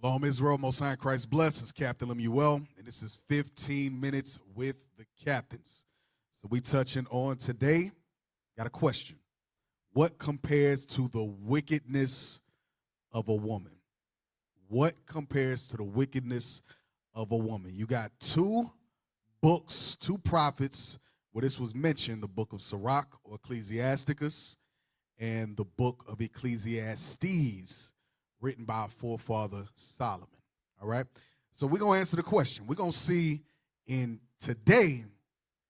Shalom, Israel. Most High in Christ bless. It's Captain Lemuel, and this is 15 Minutes with the Captains. So we touching on today, got a question. What compares to the wickedness of a woman? What compares to the wickedness of a woman? You got two books, two prophets where this was mentioned, the book of Sirach or Ecclesiasticus and the book of Ecclesiastes, written by our forefather Solomon. All right? So we're going to answer the question. We're going to see in today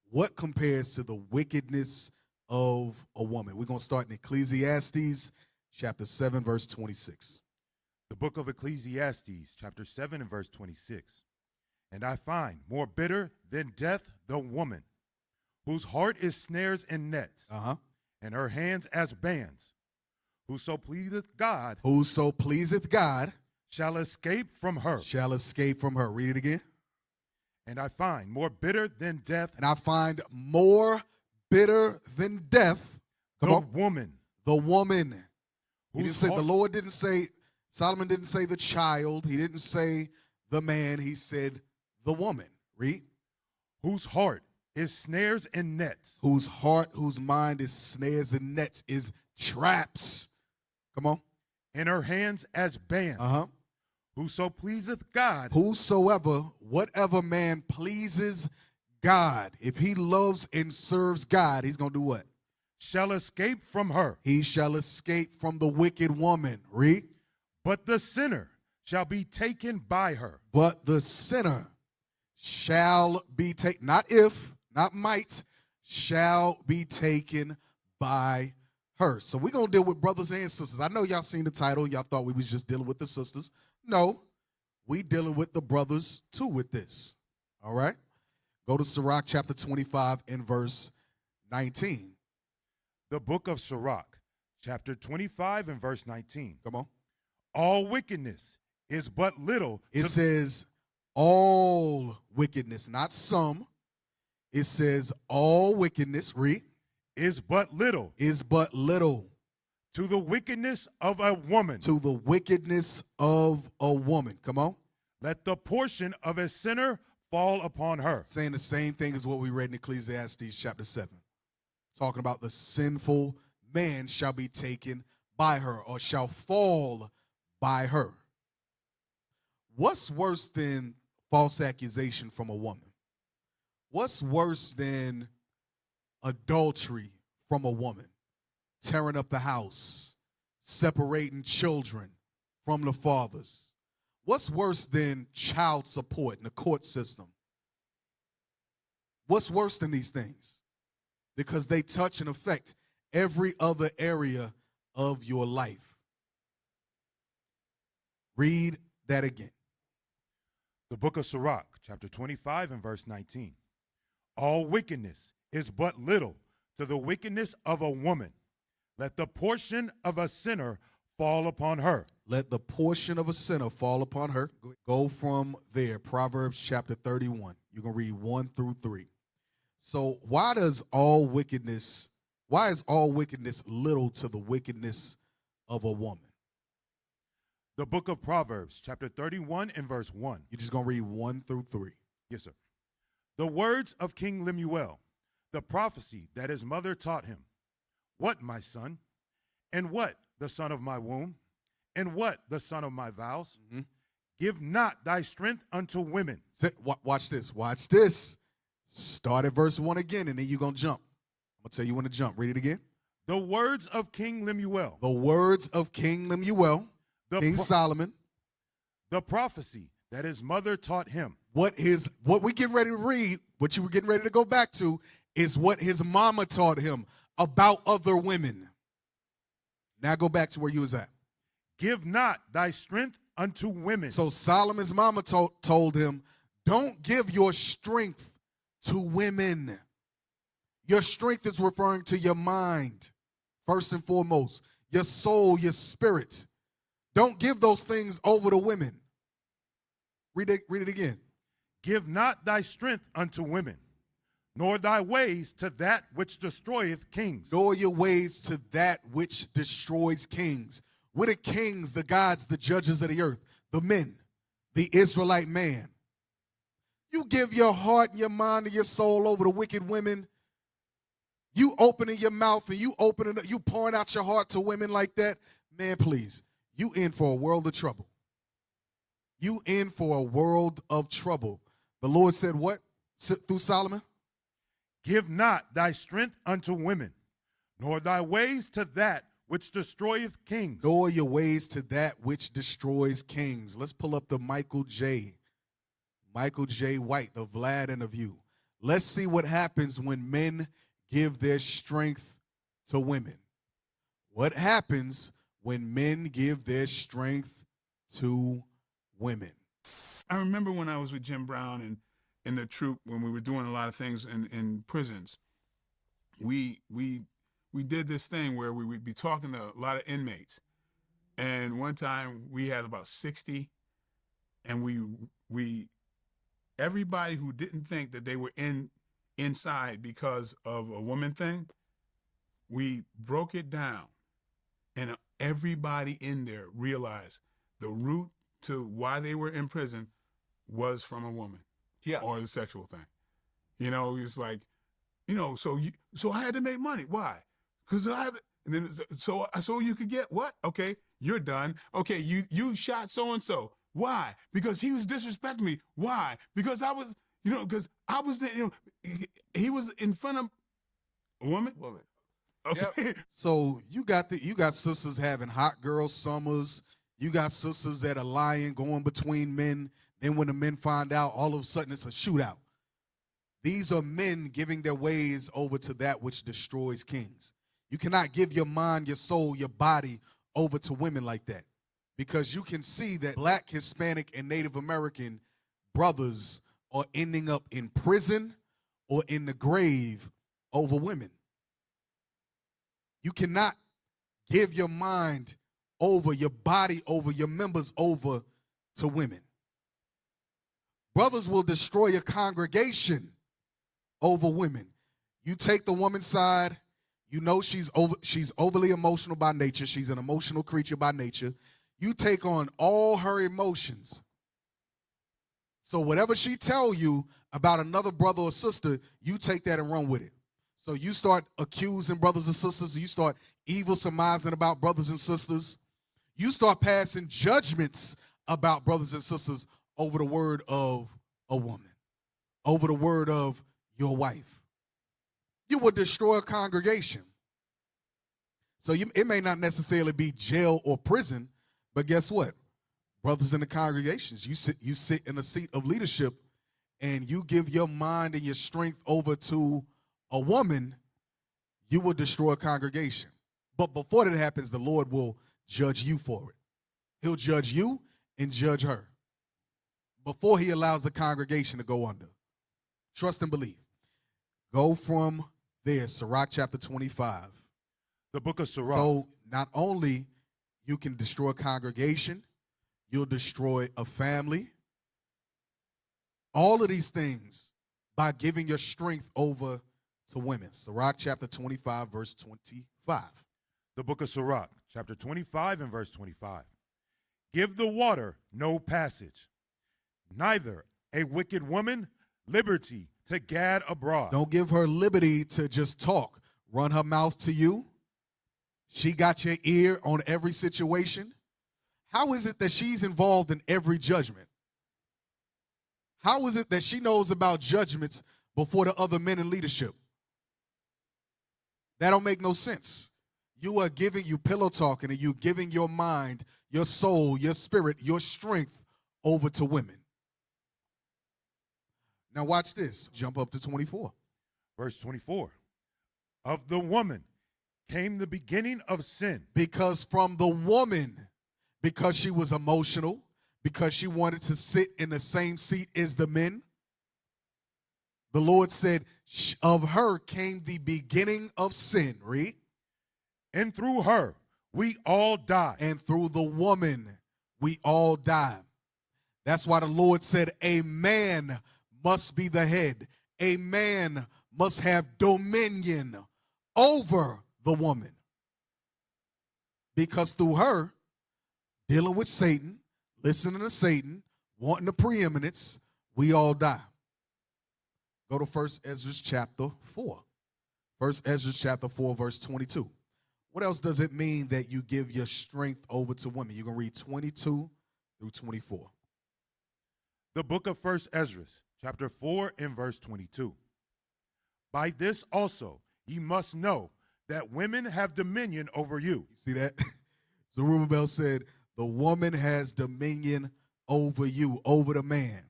what compares to the wickedness of a woman. We're going to start in Ecclesiastes chapter 7, verse 26. The book of Ecclesiastes, chapter 7 and verse 26. And I find more bitter than death the woman, whose heart is snares and nets, and her hands as bands. Whoso pleaseth God, shall escape from her. Shall escape from her. Read it again. And I find more bitter than death. And I find more bitter than death. Woman. The woman. He didn't say, heart, the Lord didn't say, Solomon didn't say the child. He didn't say the man. He said the woman. Read. Whose heart is snares and nets. Whose heart, whose mind is snares and nets, is traps. Come on. And her hands as bands. Whoso pleaseth God. Whosoever, whatever man pleases God, if he loves and serves God, he's going to do what? Shall escape from her. He shall escape from the wicked woman. Read. But the sinner shall be taken by her. But the sinner shall be taken, not if, not might, shall be taken by her. So we're going to deal with brothers and sisters. I know y'all seen the title. Y'all thought we was just dealing with the sisters. No, we dealing with the brothers too with this. All right? Go to Sirach chapter 25 and verse 19. The book of Sirach, chapter 25 and verse 19. Come on. All wickedness is but little. It says all wickedness, not some. It says all wickedness, read. Is but little. Is but little. To the wickedness of a woman. To the wickedness of a woman. Come on. Let the portion of a sinner fall upon her. Saying the same thing as what we read in Ecclesiastes chapter 7. Talking about the sinful man shall be taken by her or shall fall by her. What's worse than false accusation from a woman? What's worse than adultery from a woman? Tearing up the house, separating children from the fathers. What's worse than child support in the court system? What's worse than these things? Because they touch and affect every other area of your life. Read that again. The book of Sirach, chapter 25 and verse 19. All wickedness is but little to the wickedness of a woman. Let the portion of a sinner fall upon her. Let the portion of a sinner fall upon her. Go from there. Proverbs chapter 31. You're going to read 1 through 3. So why is all wickedness little to the wickedness of a woman? The book of Proverbs, chapter 31 and verse 1. You're just going to read 1 through 3. Yes, sir. The words of King Lemuel, the prophecy that his mother taught him. What, my son? And what, the son of my womb? And what, the son of my vows? Give not thy strength unto women. Watch this. Watch this. Start at verse 1 again, and then you're going to jump. I'm going to tell you when to jump. Read it again. The words of King Lemuel. The words of King Lemuel, King Solomon. The prophecy that his mother taught him. What we getting ready to read, what you were getting ready to go back to, is what his mama taught him about other women. Now go back to where you was at. Give not thy strength unto women. So Solomon's mama told him, don't give your strength to women. Your strength is referring to your mind, first and foremost, your soul, your spirit. Don't give those things over to women. Read it again. Give not thy strength unto women, nor thy ways to that which destroyeth kings. Nor your ways to that which destroys kings. What are kings, the gods, the judges of the earth? the men, the Israelite man. You give your heart and your mind and your soul over to wicked women. You opening your mouth and you pouring out your heart to women like that. Man, please, you in for a world of trouble. You in for a world of trouble. The Lord said what through Solomon? Give not thy strength unto women, nor thy ways to that which destroyeth kings. Nor your ways to that which destroys kings. Let's pull up the Michael J. White, the Vlad interview. Let's see what happens when men give their strength to women. What happens when men give their strength to women? I remember when I was with Jim Brown and in the troop, when we were doing a lot of things in prisons, we did this thing where we would be talking to a lot of inmates. And one time we had about 60, and we everybody who didn't think that they were inside because of a woman thing, we broke it down, and everybody in there realized the root to why they were in prison was from a woman, or a sexual thing. You know, it's like, you know, so I had to make money. Why? Because I had, and then so you could get what? Okay, you're done. Okay, you shot so and so. Why? Because he was disrespecting me. Why? Because I was, because I was the, he was in front of a woman. Okay. Yep. So you got sisters having hot girl summers. You got sisters that are lying, going between men. Then when the men find out, all of a sudden it's a shootout. These are men giving their ways over to that which destroys kings. You cannot give your mind, your soul, your body over to women like that. Because you can see that Black, Hispanic, and Native American brothers are ending up in prison or in the grave over women. You cannot give your mind over, your body over, your members over to women. Brothers will destroy your congregation over women. You take the woman's side, you know she's overly emotional by nature. She's an emotional creature by nature. You take on all her emotions. So whatever she tell you about another brother or sister, you take that and run with it. So you start accusing brothers and sisters. You start evil surmising about brothers and sisters. You start passing judgments about brothers and sisters over the word of a woman, over the word of your wife. You would destroy a congregation. So it may not necessarily be jail or prison, but guess what? Brothers in the congregations, you sit in a seat of leadership, and you give your mind and your strength over to a woman, you will destroy a congregation. But before that happens, the Lord will judge you for it. He'll judge you and judge her before he allows the congregation to go under. Trust and believe. Go from there, Sirach chapter 25. The book of Sirach. So not only you can destroy a congregation, you'll destroy a family. All of these things by giving your strength over to women. Sirach chapter 25, verse 25. The book of Sirach, chapter 25 and verse 25. Give the water no passage, neither a wicked woman liberty to gad abroad. Don't give her liberty to just talk. Run her mouth to you. She got your ear on every situation. How is it that she's involved in every judgment? How is it that she knows about judgments before the other men in leadership? That don't make no sense. You pillow talking, and you giving your mind, your soul, your spirit, your strength over to women. Now watch this. Jump up to 24. Verse 24. Of the woman came the beginning of sin. Because from the woman, because she was emotional, because she wanted to sit in the same seat as the men, the Lord said, of her came the beginning of sin. Read. And through her, we all die. And through the woman, we all die. That's why the Lord said, a man must be the head. A man must have dominion over the woman. Because through her, dealing with Satan, listening to Satan, wanting the preeminence, we all die. Go to 1 Ezra chapter 4. 1 Ezra chapter 4, verse 22. What else does it mean that you give your strength over to women? You're going to read 22 through 24. The book of 1 Ezra, chapter 4 and verse 22. By this also ye must know that women have dominion over you. You see that? Zerubbabel said, the woman has dominion over you, over the man.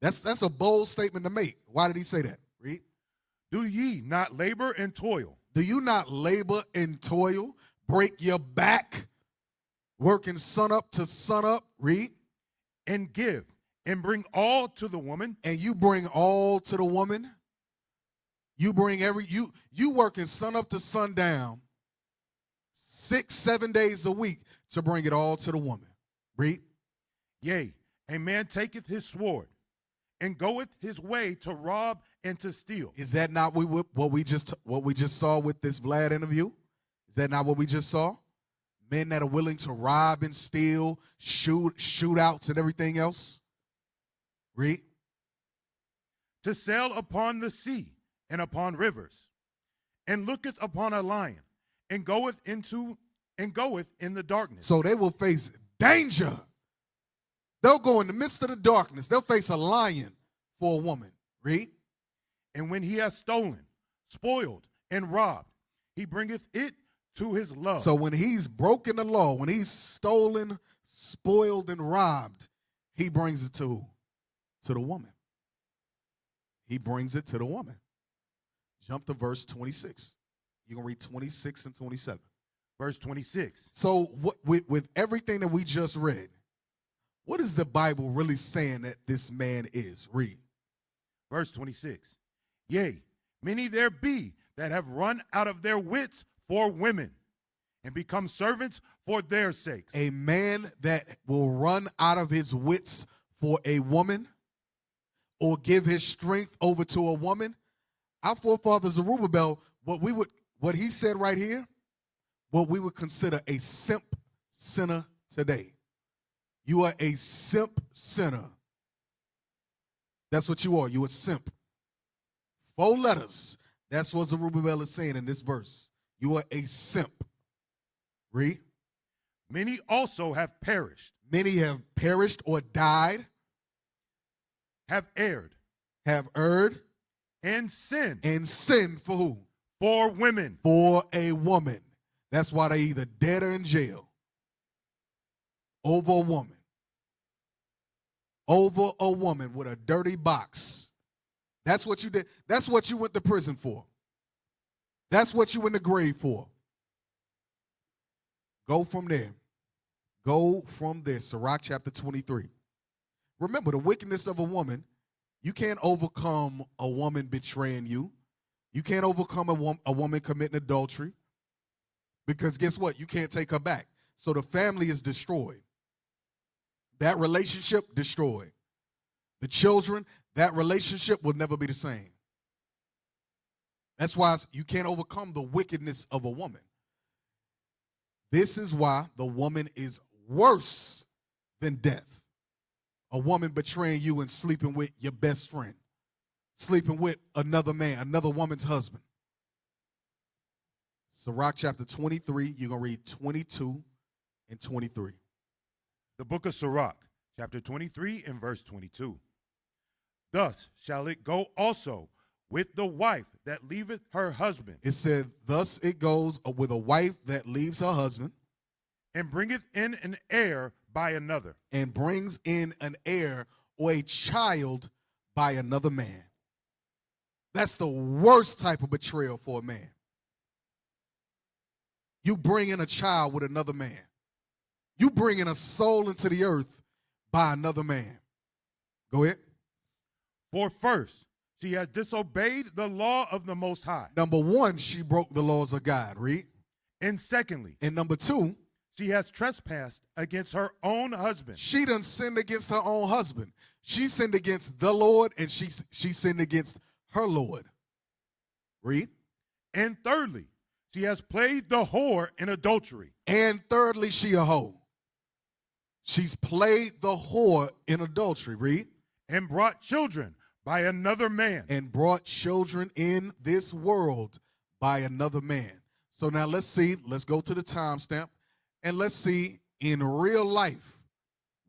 That's a bold statement to make. Why did he say that? Read. Do ye not labor and toil? Do you not labor and toil, break your back, working sun up to sun up? Read. And give and bring all to the woman? And you bring all to the woman? You bring you working sun up to sundown, 6-7 days a week to bring it all to the woman. Read. Yea, a man taketh his sword and goeth his way to rob and to steal. Is that not what we just saw with this Vlad interview? Is that not what we just saw? Men that are willing to rob and steal, shootouts and everything else. Read. To sail upon the sea and upon rivers, and looketh upon a lion, and goeth in the darkness. So they will face danger. They'll go in the midst of the darkness. They'll face a lion for a woman. Read. And when he has stolen, spoiled, and robbed, he bringeth it to his love. So when he's broken the law, when he's stolen, spoiled, and robbed, he brings it to who? To the woman. He brings it to the woman. Jump to verse 26. You're going to read 26 and 27. Verse 26. So with everything that we just read, what is the Bible really saying that this man is? Read. Verse 26. Yea, many there be that have run out of their wits for women and become servants for their sakes. A man that will run out of his wits for a woman or give his strength over to a woman. Our forefather Zerubbabel, what he said right here, what we would consider a simp sinner today. You are a simp sinner. That's what you are. You're a simp. 4 letters. That's what Zerubbabel is saying in this verse. You are a simp. Read. Many also have perished. Many have perished or died. Have erred. Have erred. And sinned. And sinned for who? For women. For a woman. That's why they either dead or in jail. Over a woman. Over a woman with a dirty box. That's what you did. That's what you went to prison for. That's what you went to grave for. Go from there. Go from there. Sirach chapter 23. Remember, the wickedness of a woman, you can't overcome a woman betraying you. You can't overcome a woman committing adultery. Because guess what? You can't take her back. So the family is destroyed. That relationship destroyed. The children, that relationship will never be the same. That's why you can't overcome the wickedness of a woman. This is why the woman is worse than death. A woman betraying you and sleeping with your best friend. Sleeping with another man, another woman's husband. Sirach chapter 23, you're going to read 22 and 23. The book of Sirach, chapter 23 and verse 22. Thus shall it go also with the wife that leaveth her husband. It said, thus it goes with a wife that leaves her husband. And bringeth in an heir by another. And brings in an heir or a child by another man. That's the worst type of betrayal for a man. You bring in a child with another man. You bring in a soul into the earth by another man. Go ahead. For first, she has disobeyed the law of the Most High. Number one, she broke the laws of God. Read. And secondly, and number two, she has trespassed against her own husband. She done sinned against her own husband. She sinned against the Lord, and she sinned against her Lord. Read. And thirdly, she has played the whore in adultery. And thirdly, she a hoe. She's played the whore in adultery, read. and brought children by another man. And brought children in this world by another man. So now let's see, let's go to the timestamp, and let's see in real life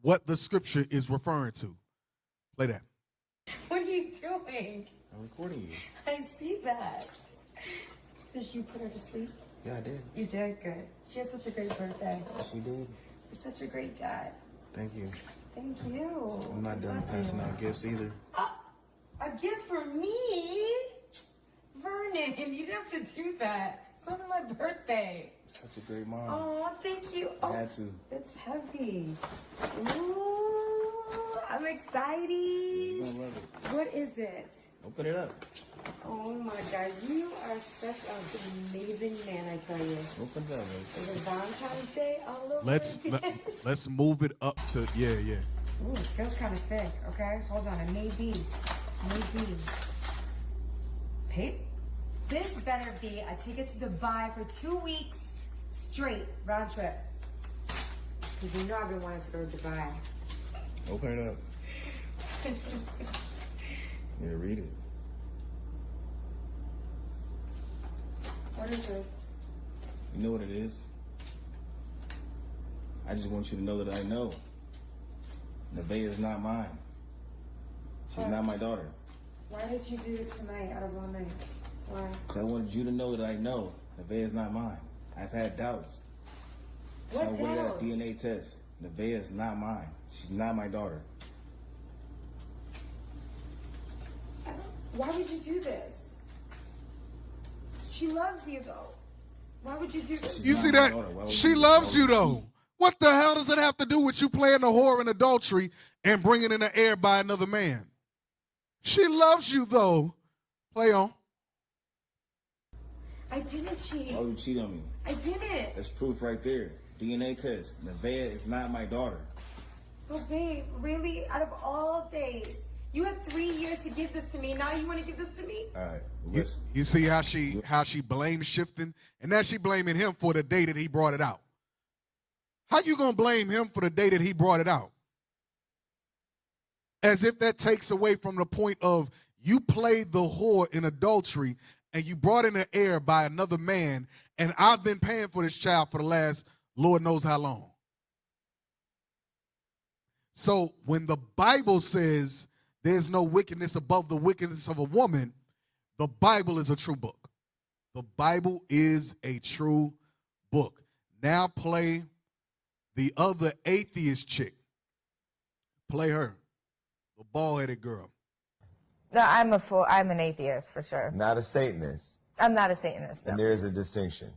what the scripture is referring to. Play that. What are you doing? I'm recording you. I see that. Did you put her to sleep? Yeah, I did. You did? Good. She had such a great birthday. She did. You're such a great dad. Thank you. Thank you. I'm not done passing out gifts either. A gift for me? Vernon, you didn't have to do that. It's not my birthday. Such a great mom. Oh, thank you. I had to. It's heavy. Ooh, I'm excited. You're gonna love it. What is it? Open it up. Oh my God, you are such an amazing man, I tell you. Open it up, baby. Is it Valentine's Day all over Let's again? let's move it up to yeah. Ooh, it feels kind of thick. Okay, hold on. It may be. Pete, this better be a ticket to Dubai for 2 weeks straight, round trip. Because you know I've been wanting to go to Dubai. Open it up. Yeah, read it. What is this? You know what it is? I just want you to know that I know. Nevaeh is not mine. She's What? not my daughter. Why did you do this tonight out of all nights? Why? So I wanted you to know that I know Nevaeh is not mine. I've had doubts. So What I went and got doubts? a DNA test. Nevaeh is not mine. She's not my daughter. Why would you do this? She loves you though. Why would you do this? She's You not see my that? daughter. Why would She you- loves why you would though. What the hell does it have to do with you playing the whore in adultery and bringing in the air by another man? She loves you though. Play on. I didn't cheat. Why would you cheat on me? I didn't. That's proof right there. DNA test. Nevaeh is not my daughter. Oh, babe, really? Out of all days, you had 3 years to give this to me. Now you want to give this to me? All right, You, listen. you see how she blames shifting, and now she blaming him for the day that he brought it out. How you gonna blame him for the day that he brought it out? As if that takes away from the point of you played the whore in adultery and you brought in the air by another man, and I've been paying for this child for the last Lord knows how long. So when the Bible says there's no wickedness above the wickedness of a woman, the Bible is a true book. The Bible is a true book. Now play the other atheist chick. Play her, the bald-headed girl. No, I'm an atheist for sure. Not a Satanist. I'm not a Satanist. No. And there's a distinction.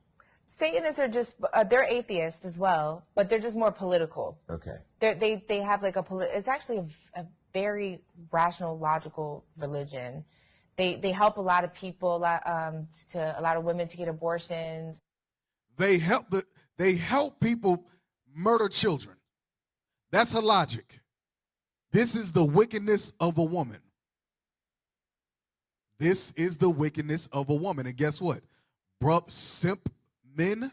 Satanists are just they're atheists as well, but they're just more political. Okay. They have like it's actually a very rational, logical religion. They help a lot of people, a lot of women to get abortions. They help people murder children. That's her logic. This is the wickedness of a woman. This is the wickedness of a woman. And guess what? Simp men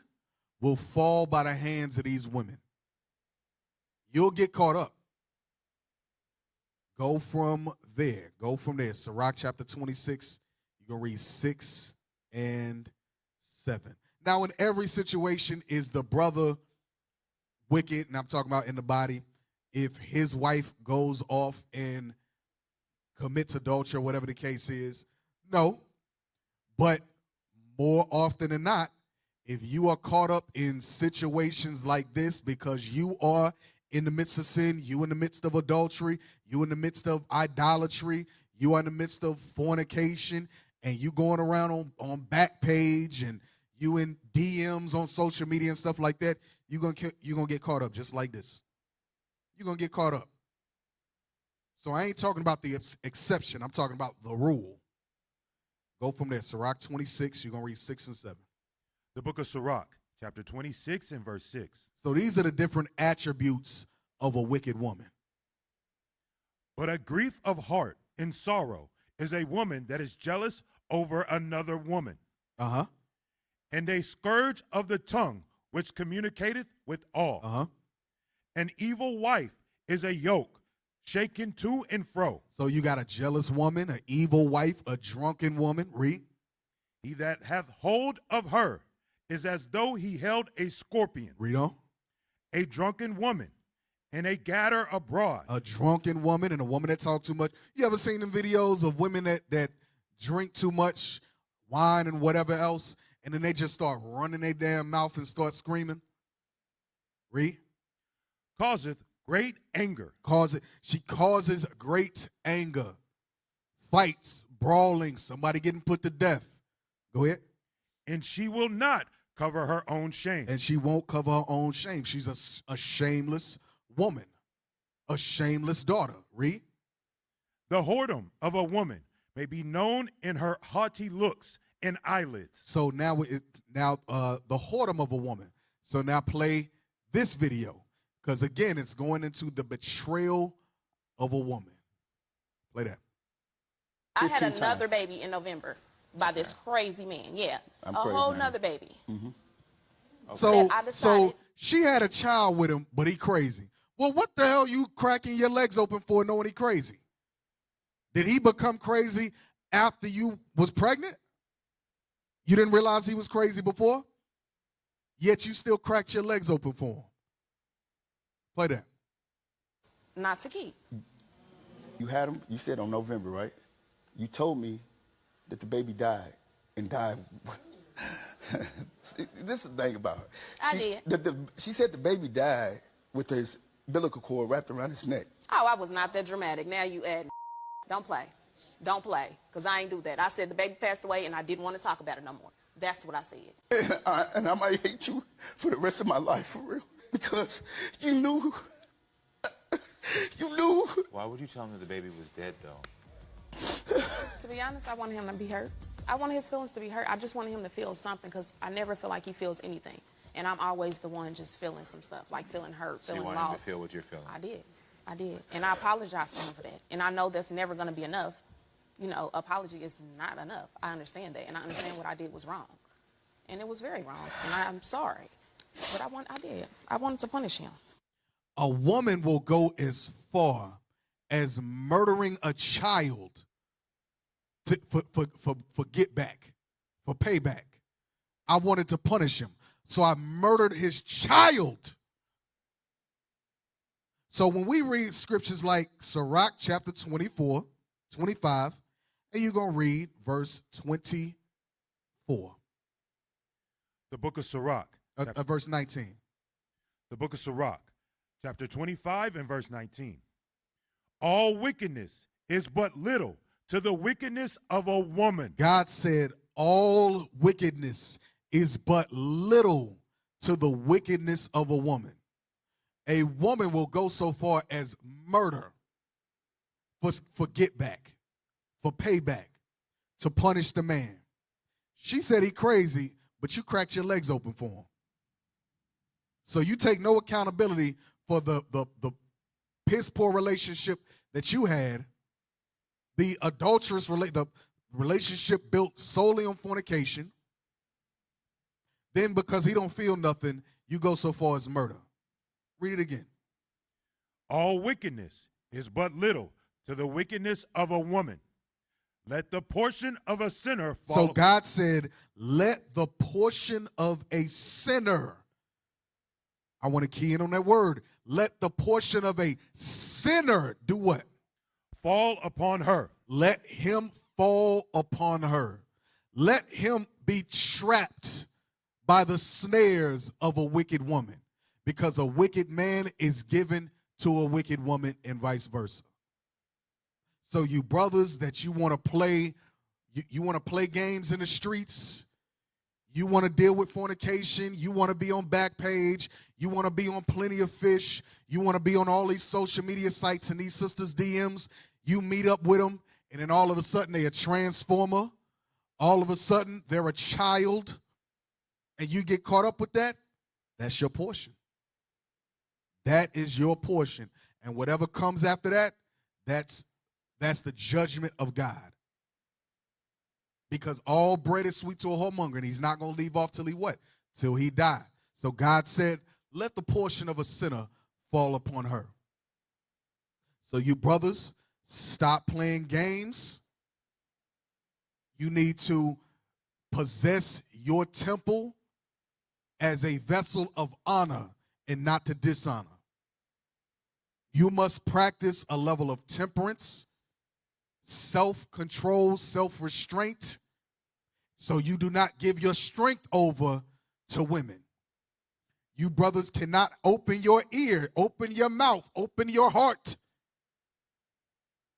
will fall by the hands of these women. You'll get caught up. Go from there. Go from there. Sirach chapter 26. You're going to read 6 and 7. Now, in every situation, is the brother wicked? And I'm talking about in the body. If his wife goes off and commits adultery, or whatever the case is, no. But more often than not, if you are caught up in situations like this because you are in the midst of sin, you in the midst of adultery, you in the midst of idolatry, you are in the midst of fornication, and you going around on Backpage and you in DMs on social media and stuff like that, you're gonna get caught up just like this. You're going to get caught up. So I ain't talking about the exception. I'm talking about the rule. Go from there. Sirach 26, you're going to read 6 and 7. The book of Sirach, chapter 26 and verse 6. So these are the different attributes of a wicked woman. But a grief of heart and sorrow is a woman that is jealous over another woman. Uh-huh. And a scourge of the tongue which communicateth with all. Uh-huh. An evil wife is a yoke, shaken to and fro. So you got a jealous woman, an evil wife, a drunken woman. Read. He that hath hold of her is as though he held a scorpion. Read on. A drunken woman and a gatter abroad. A drunken woman and a woman that talk too much. You ever seen them videos of women that drink too much wine and whatever else, and then they just start running their damn mouth and start screaming? Read. Causeth great anger. She causes great anger. Fights, brawling, somebody getting put to death. Go ahead. And she will not cover her own shame. And she won't cover her own shame. She's a shameless woman, a shameless daughter. Read. The whoredom of a woman may be known in her haughty looks and eyelids. So now, the whoredom of a woman. So now play this video, because again, it's going into the betrayal of a woman. Play that. I had another baby in November by this crazy man. Yeah, a whole nother baby. So, I decided- she had a child with him, but he crazy. Well, what the hell you cracking your legs open for knowing he crazy? Did he become crazy after you was pregnant? You didn't realize he was crazy before? Yet you still cracked your legs open for him. Play that. Not to keep. You had him, you said on November, right? You told me that the baby died and died. See, this is the thing about her. I did. She said the baby died with his umbilical cord wrapped around his neck. Oh, I was not that dramatic. Now you add. Don't play. Don't play. Because I ain't do that. I said the baby passed away and I didn't want to talk about it no more. That's what I said. And I might hate you for the rest of my life, for real. Because you knew. You knew. Why would you tell him that the baby was dead, though? To be honest, I wanted him to be hurt. I wanted his feelings to be hurt. I just wanted him to feel something because I never feel like he feels anything. And I'm always the one just feeling some stuff, like feeling hurt, So feeling you lost. want him to feel what you're feeling? I did. And I apologize to him for that. And I know that's never going to be enough. You know, apology is not enough. I understand that. And I understand what I did was wrong. And it was very wrong. And I'm sorry. But I did. I wanted to punish him. A woman will go as far as murdering a child for get back, for payback. I wanted to punish him, so I murdered his child. So when we read scriptures like Sirach chapter 24, 25, and you're going to read verse 24. The book of Sirach. Verse 19. The book of Sirach, chapter 25 and verse 19. All wickedness is but little to the wickedness of a woman. God said all wickedness is but little to the wickedness of a woman. A woman will go so far as murder for get back, for payback, to punish the man. She said he crazy, but you cracked your legs open for him. So you take no accountability for the piss poor relationship that you had, the adulterous the relationship built solely on fornication. Then because he don't feel nothing, you go so far as murder. Read it again. All wickedness is but little to the wickedness of a woman. Let the portion of a sinner fall. So God said, let the portion of a sinner. I want to key in on that word. Let the portion of a sinner do what? Fall upon her. Let him fall upon her. Let him be trapped by the snares of a wicked woman, because a wicked man is given to a wicked woman and vice versa. So you brothers that you want to play, you want to play games in the streets, you want to deal with fornication, you want to be on Backpage, you want to be on Plenty of Fish, you want to be on all these social media sites and these sisters' DMs, you meet up with them, and then all of a sudden they're a transformer, all of a sudden they're a child, and you get caught up with that, that's your portion. That is your portion. And whatever comes after that, that's the judgment of God. Because all bread is sweet to a whoremonger, and he's not going to leave off till he what? Till he die. So God said, let the portion of a sinner fall upon her. So you brothers, stop playing games. You need to possess your temple as a vessel of honor and not to dishonor. You must practice a level of temperance, self-control, self-restraint, so you do not give your strength over to women. You brothers cannot open your ear, open your mouth, open your heart,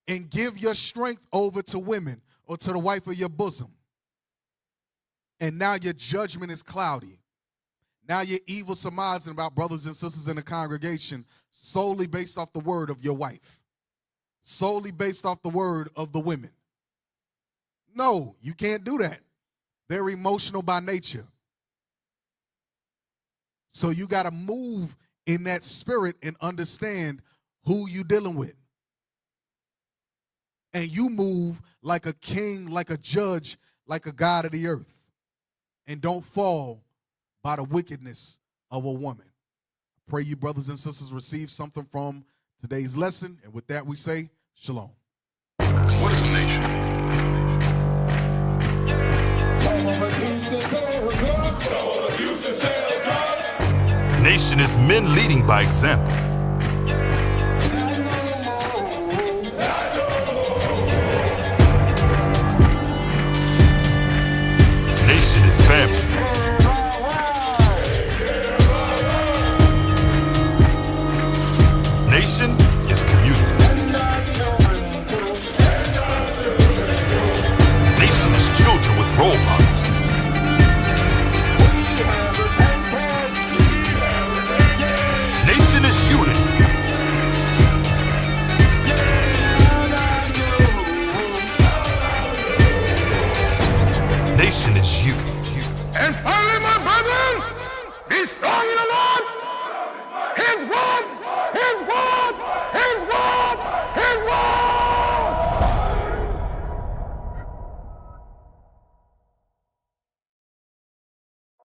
and give your strength over to women or to the wife of your bosom. And now your judgment is cloudy. Now you're evil surmising about brothers and sisters in the congregation solely based off the word of your wife, solely based off the word of the women. No, you can't do that. They're emotional by nature. So you got to move in that spirit and understand who you're dealing with. And you move like a king, like a judge, like a God of the earth. And don't fall by the wickedness of a woman. I pray you brothers and sisters receive something from today's lesson. And with that we say, shalom. What is a nation? Nation is men leading by example.